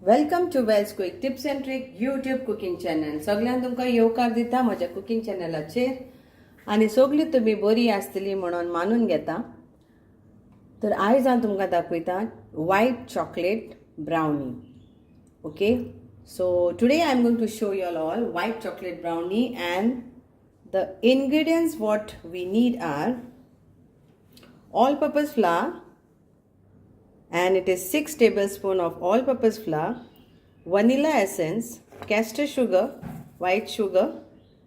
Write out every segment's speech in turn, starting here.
Welcome to valsquicktipsandtricks YouTube cooking channel. सगळ्यांना तुमकां येवकार दिता म्हज्या कुकिंग चॅनलाचेर आनी सगळीं तुमी बरी आसतली म्हणून मानून घेता. तर आयज हांव तुमकां दाखयता white chocolate brownie. Okay, so today I am going to show you all white chocolate brownie and the ingredients what we need are all-purpose flour, and it is 6 tablespoons of all-purpose flour, vanilla essence, castor sugar, white sugar.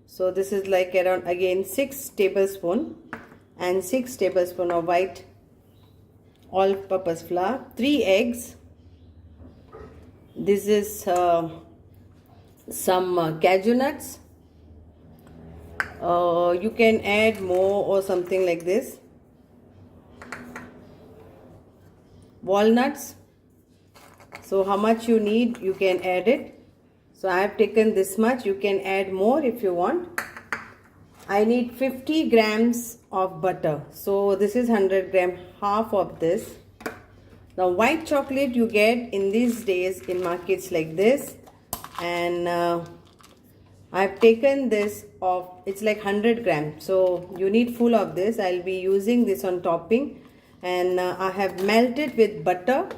So this is like around again 6 tablespoons and 6 tablespoons of white all-purpose flour, 3 eggs. This is some cashew nuts. You can add more or something like this. Walnuts. So how much you need, you can add it. So I have taken this much. You can add more if you want. I need 50 grams of butter. So this is 100 gram, half of this. Now white chocolate you get in these days in markets like this, and I've taken this of, it's like 100 grams. So you need full of this. I'll be using this on topping. And I have melted with butter,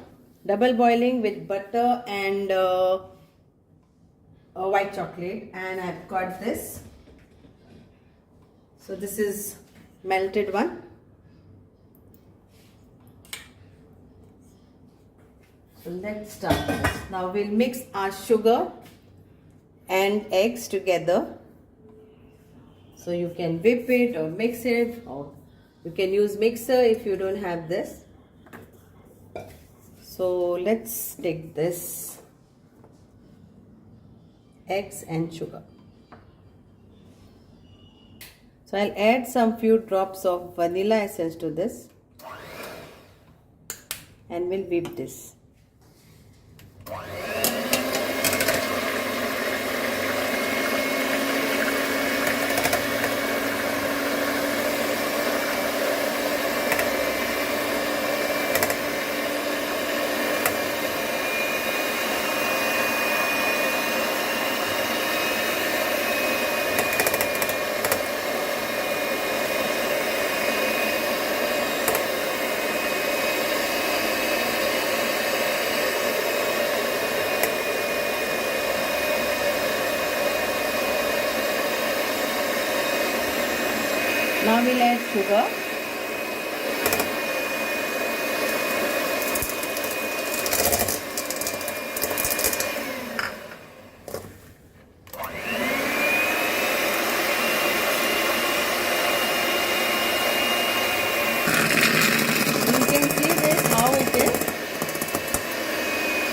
double boiling with butter and white chocolate, and I've got this. So this is melted one. So let's start this. Now we'll mix our sugar and eggs together. So you can whip it or mix it, or you can use mixer if you don't have this. So let's take this eggs and sugar. So I'll add some few drops of vanilla essence to this, and we'll whip this. Now we'll add sugar. You can see this how it is.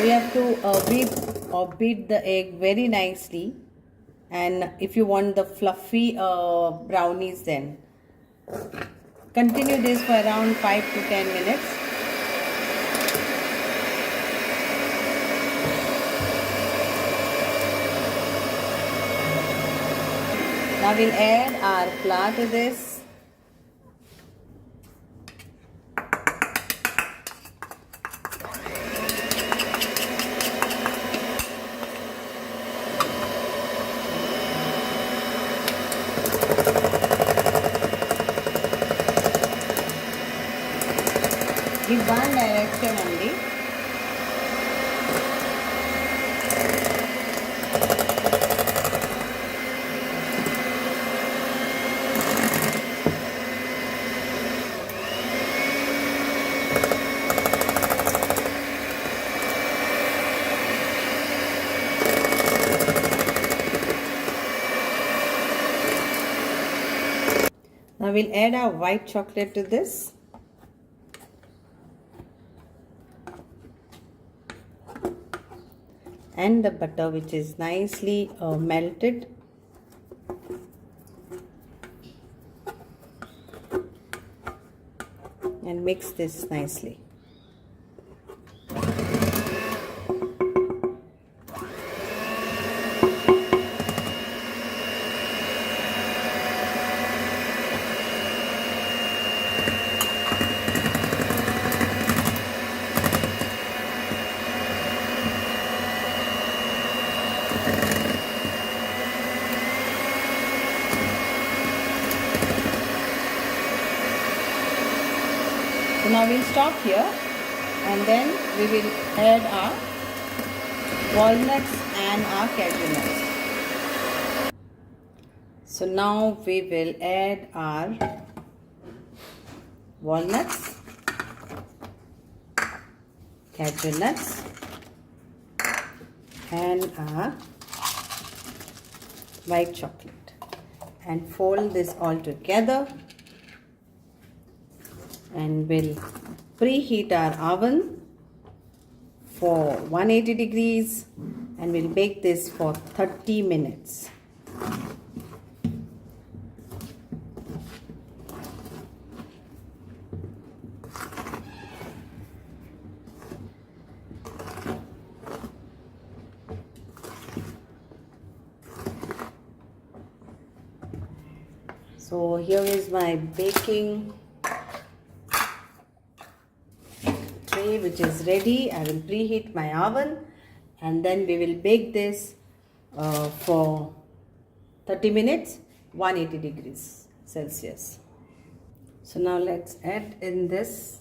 We have to whip or beat the egg very nicely, and if you want the fluffy brownies, then continue this for around 5 to 10 minutes. Now we'll add our flour to this. Give one direction only. Now we'll add our white chocolate to this. And the butter, which is nicely melted. And mix this nicely. now we'll stop here, and then we will add our walnuts and our cashew nuts. So now we will add our walnuts, cashew nuts, and our white chocolate, and fold this all together, and we'll preheat our oven for 180 degrees, and we'll bake this for 30 minutes. So here is my baking tray, which is ready. I will preheat my oven, and then we will bake this for 30 minutes, 180 degrees Celsius. So now let's add in this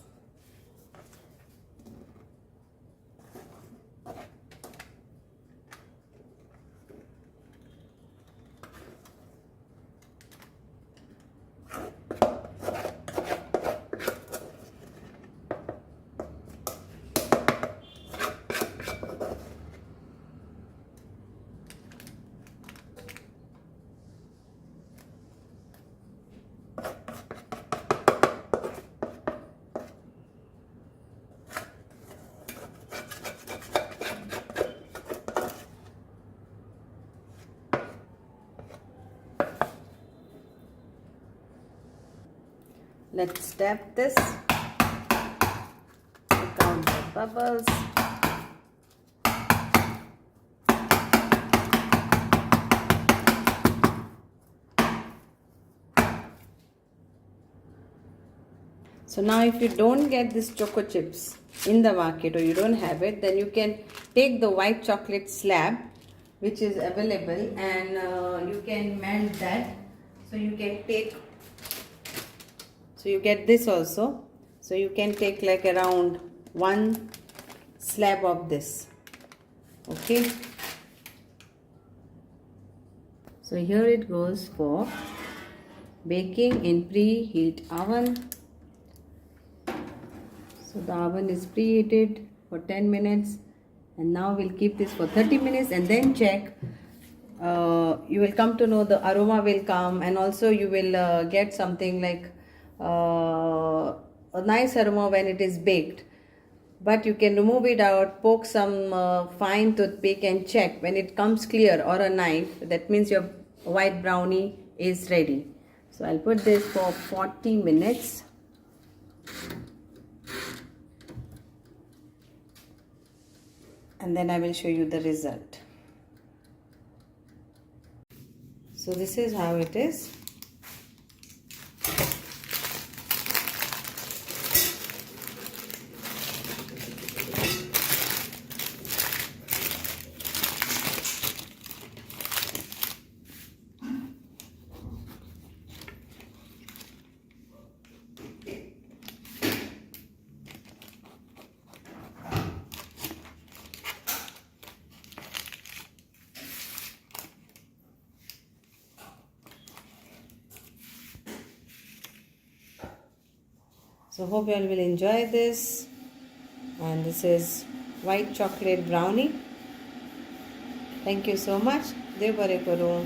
let's tap this to count the bubbles. So now if you don't get this choco chips in the market, or you don't have it, then you can take the white chocolate slab which is available, and you can melt that. So you can take, so you get this also. So you can take like around one slab of this. Okay. So here it goes for baking in preheat oven. So the oven is preheated for 10 minutes, and now we'll keep this for 30 minutes and then check. You will come to know the aroma will come, and also you will get something like a nice aroma when it is baked. But you can remove it out, poke some fine toothpick and check. When it comes clear, or a knife, that means your white brownie is ready. So I'll put this for 40 minutes. And then I will show you the result. So this is how it is. So hope you all will enjoy this. And this is white chocolate brownie. Thank you so much. Dev bare karo.